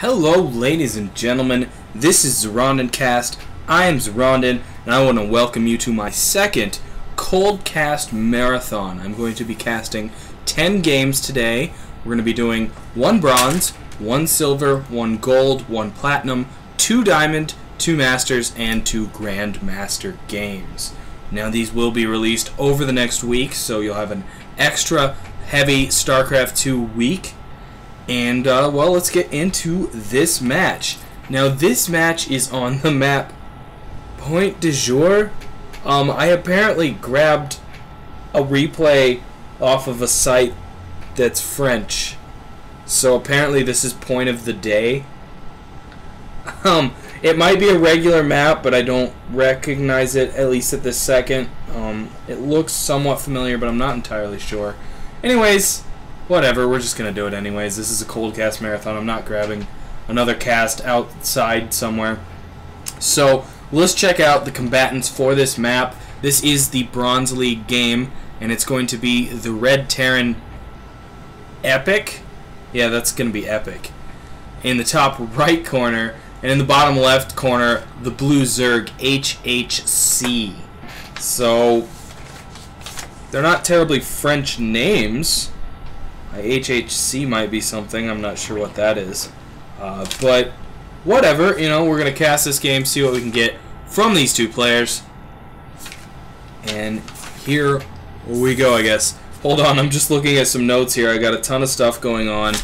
Hello ladies and gentlemen, this is Zoronden Cast. I am Zoronden and I want to welcome you to my second Cold Cast Marathon. I'm going to be casting 10 games today. We're going to be doing 1 bronze, 1 silver, 1 gold, 1 platinum, 2 diamond, 2 masters, and 2 grandmaster games. Now these will be released over the next week, so you'll have an extra heavy Starcraft 2 week. And, well, let's get into this match. Now, this match is on the map Point du Jour. I apparently grabbed a replay off of a site that's French. So, apparently this is Point of the Day. It might be a regular map, but I don't recognize it, at least at this second. It looks somewhat familiar, but I'm not entirely sure. Anyways, whatever, we're just going to do it anyways. This is a cold cast marathon. I'm not grabbing another cast outside somewhere. So, let's check out the combatants for this map. This is the Bronze League game, and it's going to be the Red Terran Eypk. Yeah, that's going to be Eypk. In the top right corner, and in the bottom left corner, the Blue Zerg HHC. So, they're not terribly French names. HHC might be something, I'm not sure what that is. But whatever, you know, we're going to cast this game, see what we can get from these two players. And here we go, I guess. Hold on, I'm just looking at some notes here. I got a ton of stuff going on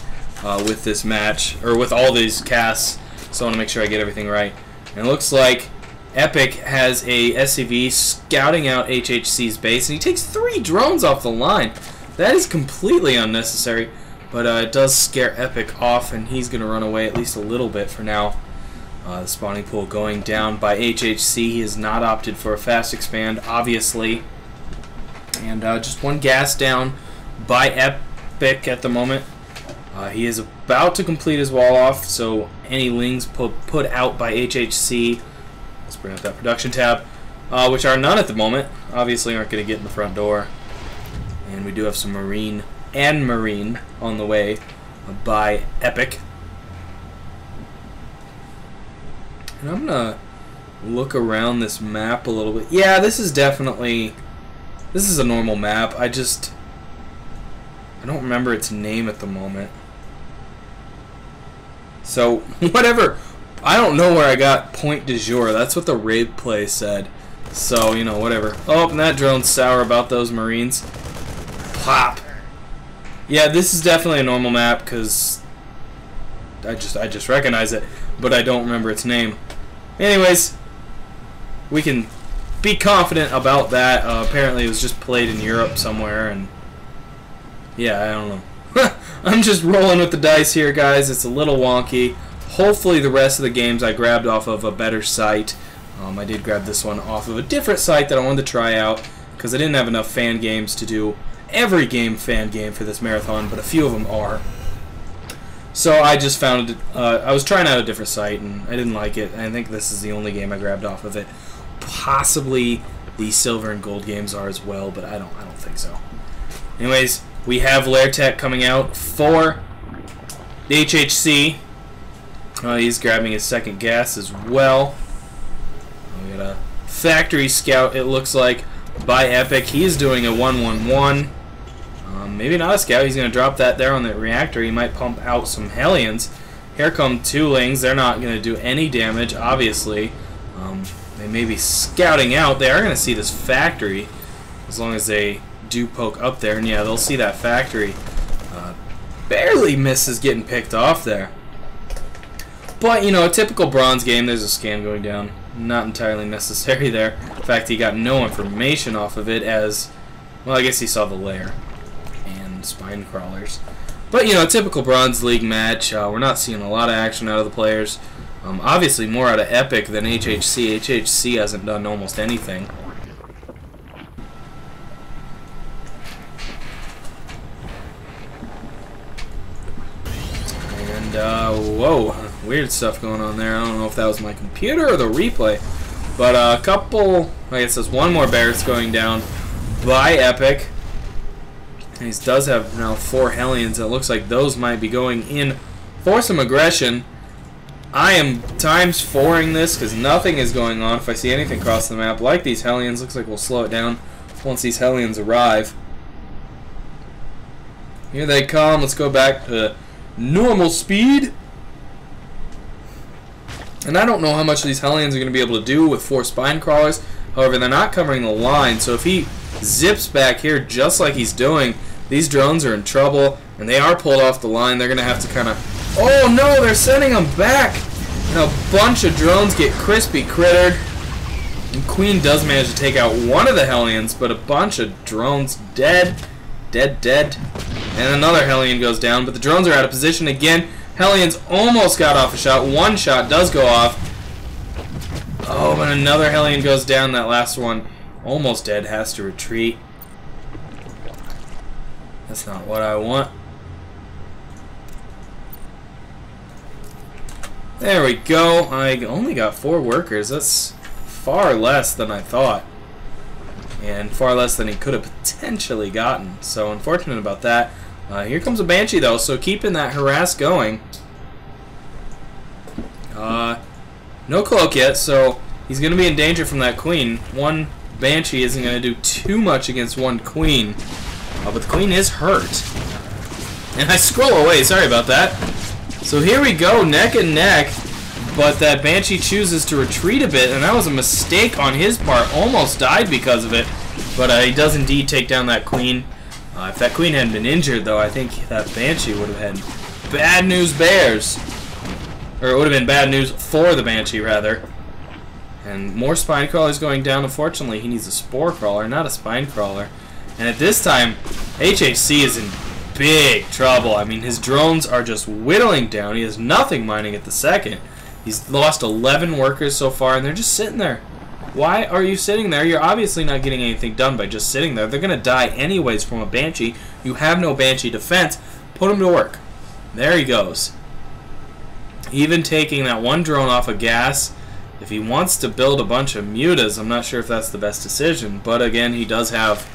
with this match, or with all these casts, so I want to make sure I get everything right. And it looks like Eypk has a SCV scouting out HHC's base, and he takes 3 drones off the line. That is completely unnecessary, but it does scare Eypk off, and he's going to run away at least a little bit for now. The spawning pool going down by HHC. He has not opted for a fast expand, obviously. And just 1 gas down by Eypk at the moment. He is about to complete his wall off, so any lings put out by HHC, let's bring up that production tab, which are none at the moment, obviously aren't going to get in the front door. And we do have some Marine on the way by Eypk. And I'm going to look around this map a little bit. Yeah, this is a normal map. I don't remember its name at the moment. So, whatever. I don't know where I got Point du Jour. That's what the raid play said. So, you know, whatever. Oh, and that drone's sour about those Marines. Pop. Yeah, this is definitely a normal map because I just recognize it, but I don't remember its name. Anyways, we can be confident about that. Apparently, it was just played in Europe somewhere, and yeah, I don't know. I'm just rolling with the dice here, guys. It's a little wonky. Hopefully, the rest of the games I grabbed off of a better site. I did grab this one off of a different site that I wanted to try out because I didn't have enough fan games to do every fan game for this marathon, but a few of them are. So I just found it, I was trying out a different site and I didn't like it. I think this is the only game I grabbed off of it. Possibly the silver and gold games are as well, but I don't think so. Anyways, we have Eypk coming out for the HHC. He's grabbing his second gas as well. We got a factory scout, it looks like, by Eypk. He's doing a 1-1-1. Maybe not a scout. He's going to drop that there on the reactor. He might pump out some Hellions. Here come 2 lings. They're not going to do any damage, obviously. They may be scouting out. They are going to see this factory as long as they do poke up there. And yeah, they'll see that factory. Barely misses getting picked off there. But, you know, a typical bronze game, there's a scan going down. Not entirely necessary there. In fact, he got no information off of it as, well, I guess he saw the lair and spine crawlers. But, you know, a typical Bronze League match. We're not seeing a lot of action out of the players. Obviously, more out of Eypk than HHC. HHC hasn't done almost anything. And, whoa. Weird stuff going on there. I don't know if that was my computer or the replay. But a couple, I guess there's 1 more barracks going down by Eypk. And he does have now 4 Hellions. It looks like those might be going in for some aggression. I am times 4ing this because nothing is going on. If I see anything cross the map, like these Hellions, looks like we'll slow it down once these Hellions arrive. Here they come. Let's go back to normal speed. And I don't know how much these Hellions are going to be able to do with 4 spine crawlers. However, they're not covering the line, so if he zips back here just like he's doing, these drones are in trouble, and they are pulled off the line. They're going to have to kind of... Oh no, they're sending them back! And a bunch of drones get crispy crittered. And Queen does manage to take out one of the Hellions, but a bunch of drones dead. Dead. And another Hellion goes down, but the drones are out of position again. Hellions almost got off a shot. One shot does go off. Oh, but another Hellion goes down. That last one, almost dead, has to retreat. That's not what I want. There we go. I only got 4 workers. That's far less than I thought. And far less than he could have potentially gotten. So unfortunate about that. Here comes a Banshee though, so keeping that harass going. No cloak yet, so he's going to be in danger from that Queen. One Banshee isn't going to do too much against one Queen. But the Queen is hurt. And I scroll away, sorry about that. So here we go, neck and neck. But that Banshee chooses to retreat a bit, and that was a mistake on his part. Almost died because of it. But he does indeed take down that Queen. If that Queen hadn't been injured, though, I think that Banshee would have had bad news bears. Or it would have been bad news for the Banshee, rather. And more spine crawlers going down. Unfortunately, he needs a spore crawler, not a spine crawler. And at this time, HHC is in big trouble. I mean, his drones are just whittling down. He has nothing mining at the second. He's lost 11 workers so far, and they're just sitting there. Why are you sitting there? You're obviously not getting anything done by just sitting there. They're going to die anyways from a Banshee. You have no Banshee defense. Put him to work. There he goes. Even taking that one drone off of gas. If he wants to build a bunch of mutas, I'm not sure if that's the best decision. But again, he does have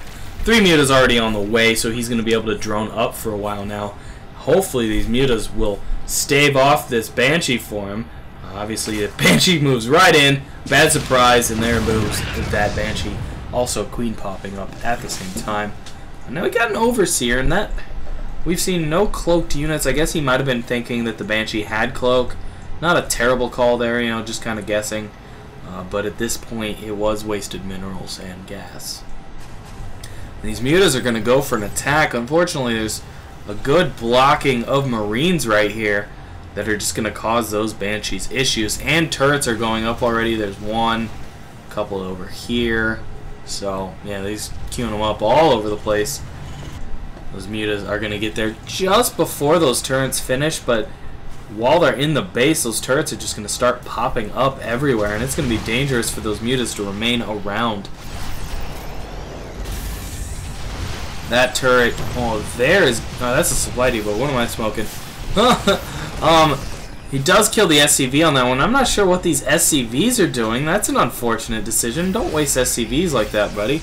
3 mutas already on the way, so he's going to be able to drone up for a while now. Hopefully these mutas will stave off this Banshee for him. Obviously, the Banshee moves right in. Bad surprise, and there moves that Banshee. Also, Queen popping up at the same time. And now we got an Overseer, and that... We've seen no cloaked units. I guess he might have been thinking that the Banshee had cloak. Not a terrible call there, you know, just kind of guessing. But at this point, it was wasted minerals and gas. These mutas are going to go for an attack. Unfortunately, there's a good blocking of Marines right here that are just going to cause those Banshees issues. And turrets are going up already. There's one, a couple over here. So, yeah, he's queuing them up all over the place. Those mutas are going to get there just before those turrets finish, but while they're in the base, those turrets are just going to start popping up everywhere, and it's going to be dangerous for those mutas to remain around. That turret, oh, there is, oh, that's a supply depot. What am I smoking? He does kill the SCV on that one. I'm not sure what these SCVs are doing. That's an unfortunate decision. Don't waste SCVs like that, buddy.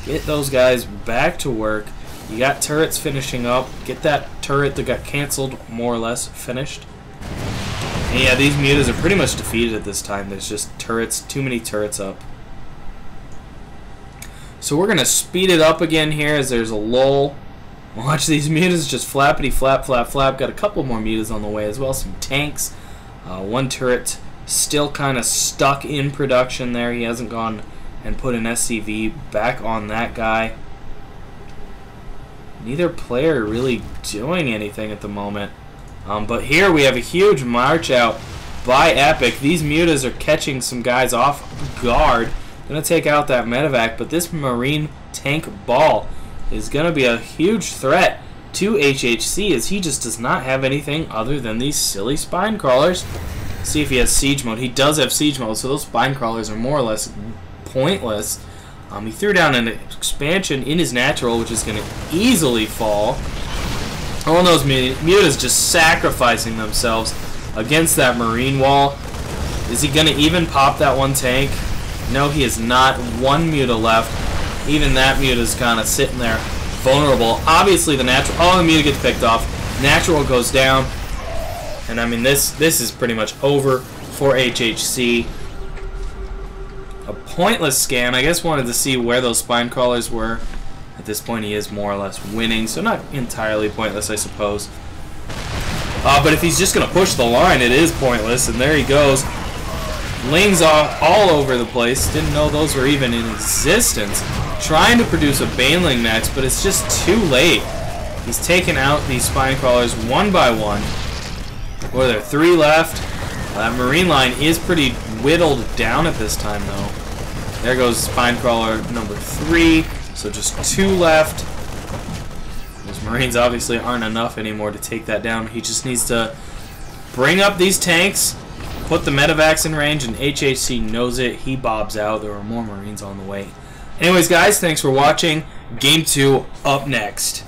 Get those guys back to work. You got turrets finishing up. Get that turret that got canceled more or less finished. And yeah, these mutas are pretty much defeated at this time. There's just turrets, too many turrets up. So we're going to speed it up again here as there's a lull. Watch these mutas just flappity flap, flap, flap. Got a couple more mutas on the way as well. Some tanks. One turret still kind of stuck in production there. He hasn't gone and put an SCV back on that guy. Neither player really doing anything at the moment. But here we have a huge march out by Eypk. These mutas are catching some guys off guard. Gonna take out that medevac, but this Marine tank ball is gonna be a huge threat to HHC as he just does not have anything other than these silly spine crawlers. See if he has siege mode. He does have siege mode, so those spine crawlers are more or less pointless. He threw down an expansion in his natural, which is going to easily fall. All those mutas just sacrificing themselves against that Marine wall. Is he going to even pop that one tank? No, he is not. One muta left. Even that muta is kind of sitting there vulnerable. Obviously, the natural... Oh, the muta gets picked off. Natural goes down. And I mean, this is pretty much over for HHC. A pointless scan. I guess wanted to see where those spine crawlers were. At this point, he is more or less winning, so not entirely pointless, I suppose. But if he's just going to push the line, it is pointless, and there he goes. Lings all over the place. Didn't know those were even in existence. Trying to produce a Baneling next, but it's just too late. He's taken out these spine crawlers one by one. Well, there are 3 left. That Marine line is pretty whittled down at this time, though. There goes spine crawler number 3. So just 2 left. Those Marines obviously aren't enough anymore to take that down. He just needs to bring up these tanks, put the medevacs in range, and HHC knows it. He bobs out. There are more Marines on the way. Anyways, guys, thanks for watching. Game 2 up next.